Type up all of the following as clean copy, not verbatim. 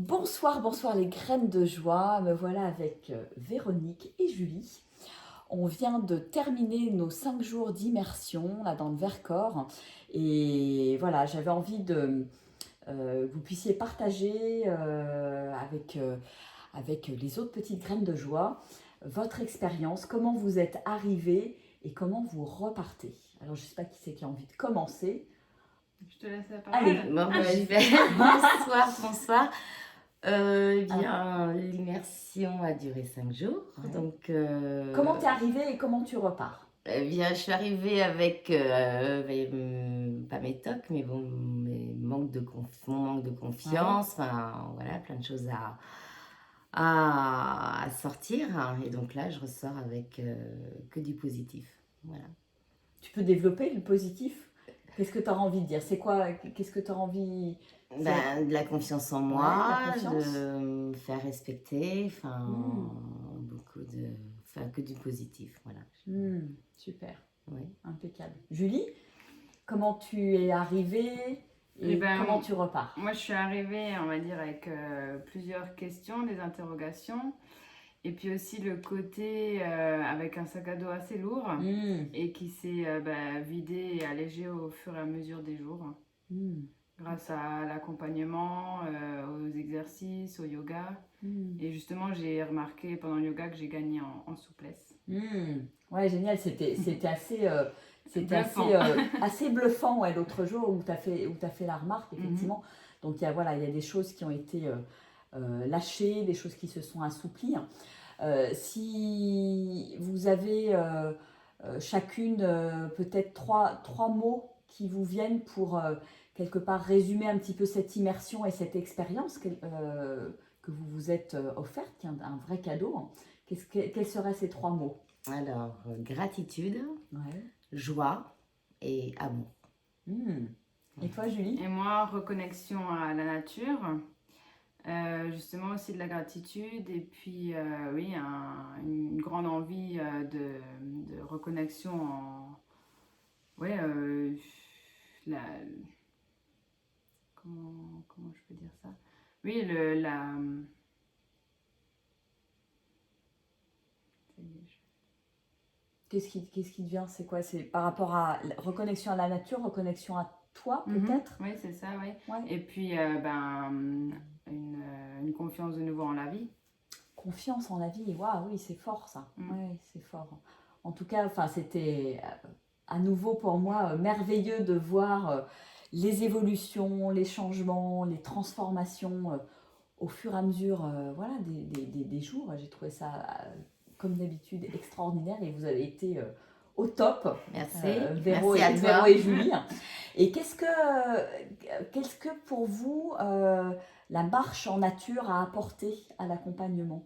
Bonsoir, bonsoir les graines de joie. Me voilà avec Véronique et Julie. On vient de terminer nos 5 jours d'immersion là dans le Vercors. Et voilà, j'avais envie que vous puissiez partager avec les autres petites graines de joie votre expérience, comment vous êtes arrivés et comment vous repartez. Alors je ne sais pas qui c'est qui a envie de commencer. Je te laisse la Allez, parole. Bon, vas-y. j'y vais. Bonsoir. L'immersion a duré 5 jours. Ouais. Donc, Comment t'es arrivé et comment tu repars? je suis arrivée avec, pas mes tocs, mais bon, mon manque de confiance. Enfin, voilà, plein de choses à sortir. Et donc là, je ressors avec que du positif. Voilà. Tu peux développer le positif? Qu'est-ce que tu as envie de dire? C'est quoi? Qu'est-ce que tu as envie? De la confiance en Ouais, moi, la confiance. de me faire respecter, enfin, Mm. beaucoup de... Enfin, que du positif, voilà. Super, Oui. impeccable. Julie, comment tu es arrivée et comment tu repars? Moi, je suis arrivée, on va dire, avec plusieurs questions, des interrogations. Et puis aussi le côté avec un sac à dos assez lourd et qui s'est vidé et allégé au fur et à mesure des jours. Grâce à l'accompagnement, aux exercices, au yoga. Et justement, j'ai remarqué pendant le yoga que j'ai gagné en souplesse. Ouais, génial, c'était assez, Bluffant. assez bluffant ouais, l'autre jour où tu as fait la remarque, effectivement. Donc il y a des choses qui ont été lâchées, des choses qui se sont assouplies. Si vous avez chacune peut-être trois mots qui vous viennent pour quelque part résumer un petit peu cette immersion et cette expérience que vous vous êtes offerte, qui est un vrai cadeau. Quels seraient ces 3 mots? Alors, gratitude, Ouais. joie et amour. Et toi, Julie? Et moi, reconnexion à la nature. Justement aussi de la gratitude et puis oui, une grande envie de reconnexion en... Ouais, comment je peux dire ça? Oui, Qu'est-ce qui te vient? C'est quoi? C'est par rapport à reconnexion à la nature, reconnexion à toi, peut-être? Oui, c'est ça, oui. Ouais. Et puis, une confiance de nouveau en la vie. Confiance en la vie, waouh, oui, c'est fort ça. Ouais, c'est fort. En tout cas, c'était à nouveau pour moi merveilleux de voir les évolutions, les changements, les transformations au fur et à mesure voilà, des jours. J'ai trouvé ça, comme d'habitude, extraordinaire et vous avez été au top. Merci. Véro, Merci à toi. Véro et Julie. Et qu'est-ce que pour vous la marche en nature a apporté à l'accompagnement?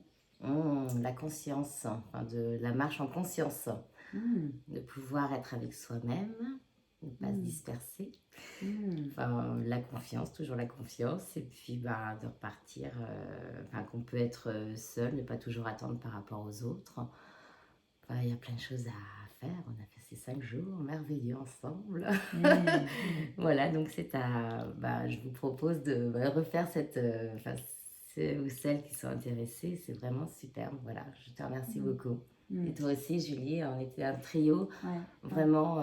La conscience, enfin de la marche en conscience. De pouvoir être avec soi-même, ne pas se disperser. Enfin, la confiance, toujours la confiance. Et puis de repartir, qu'on peut être seul, ne pas toujours attendre par rapport aux autres. Enfin, il y a plein de choses à faire. On a fait ces 5 jours merveilleux ensemble. Voilà, donc je vous propose de refaire cette... ceux ou celles qui sont intéressées, c'est vraiment superbe. Voilà, je te remercie beaucoup. Et toi aussi, Julie, on était un trio vraiment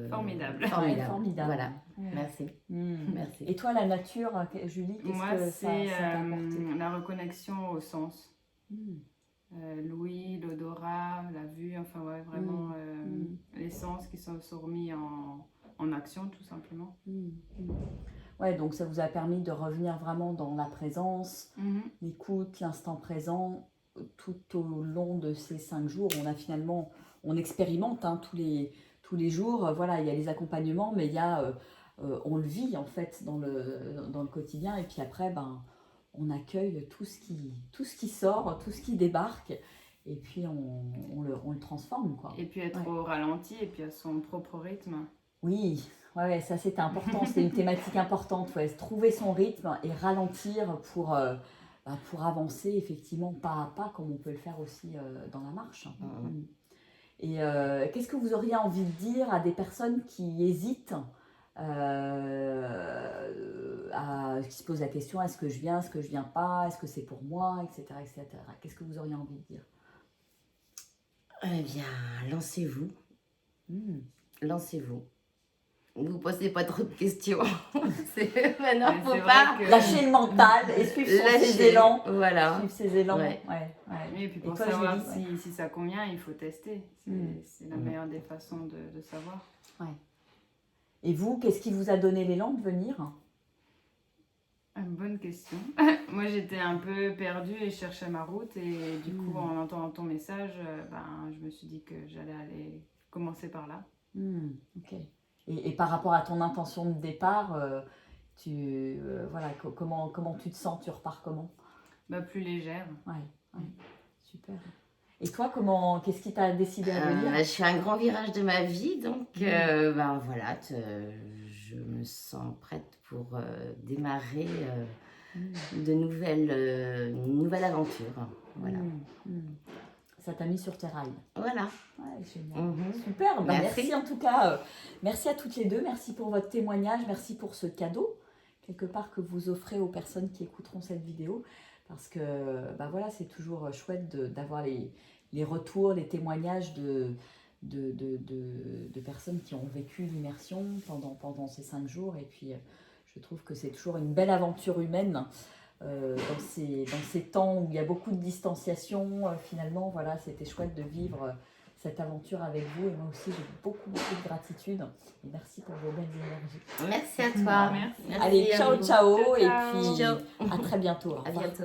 formidable. Formidable. Voilà, merci. Merci. Et toi, la nature, Julie, Moi, qu'est-ce que c'est ça t'a apporté? la reconnexion au sens. L'ouïe, l'odorat, la vue, enfin ouais, vraiment les sens qui sont remis en action tout simplement. Ouais, donc ça vous a permis de revenir vraiment dans la présence, l'écoute, l'instant présent. Tout au long de ces 5 jours, on expérimente tous les jours. Voilà, il y a les accompagnements, mais il y a, on le vit en fait dans le quotidien. Et puis après, on accueille tout ce qui sort, tout ce qui débarque. Et puis on le transforme, quoi. Et puis être au ralenti et puis à son propre rythme. Oui, ouais, ça c'était important, c'était une thématique importante, ouais, trouver son rythme et ralentir pour avancer effectivement pas à pas, comme on peut le faire aussi dans la marche. Et qu'est-ce que vous auriez envie de dire à des personnes qui hésitent qui se posent la question, est-ce que je viens, est-ce que je viens pas, est-ce que c'est pour moi, etc. etc. Qu'est-ce que vous auriez envie de dire? Eh bien, lancez-vous. Lancez-vous. Ne vous posez pas trop de questions. Maintenant, faut pas lâcher le mental et suivre ses élans. Voilà. Suivre ses élans. Ouais. Et puis pour savoir si ça convient, il faut tester. C'est la meilleure des façons de savoir. Ouais. Et vous, qu'est-ce qui vous a donné l'élan de venir? Une bonne question. Moi, j'étais un peu perdue et je cherchais ma route. Et du coup, en entendant ton message, je me suis dit que j'allais aller commencer par là. Ok. Et par rapport à ton intention de départ, comment tu te sens? Tu repars comment? Plus légère. Ouais, super. Et toi, qu'est-ce qui t'a décidé à venir? Je fais un grand virage de ma vie, donc voilà, je me sens prête pour démarrer une nouvelle aventure. Voilà. Ça t'a mis sur tes rails. Voilà. Ouais, génial. Super. Merci en tout cas. Merci à toutes les deux. Merci pour votre témoignage. Merci pour ce cadeau, quelque part, que vous offrez aux personnes qui écouteront cette vidéo. Parce que c'est toujours chouette d'avoir les retours, les témoignages de personnes qui ont vécu l'immersion pendant ces 5 jours. Et puis, je trouve que c'est toujours une belle aventure humaine. Dans ces temps où il y a beaucoup de distanciation, finalement, voilà, c'était chouette de vivre cette aventure avec vous. Et moi aussi, j'ai beaucoup de gratitude. Et merci pour vos belles énergies. Merci à toi. Merci. Allez, ciao. Et puis ciao. à très bientôt. À bientôt.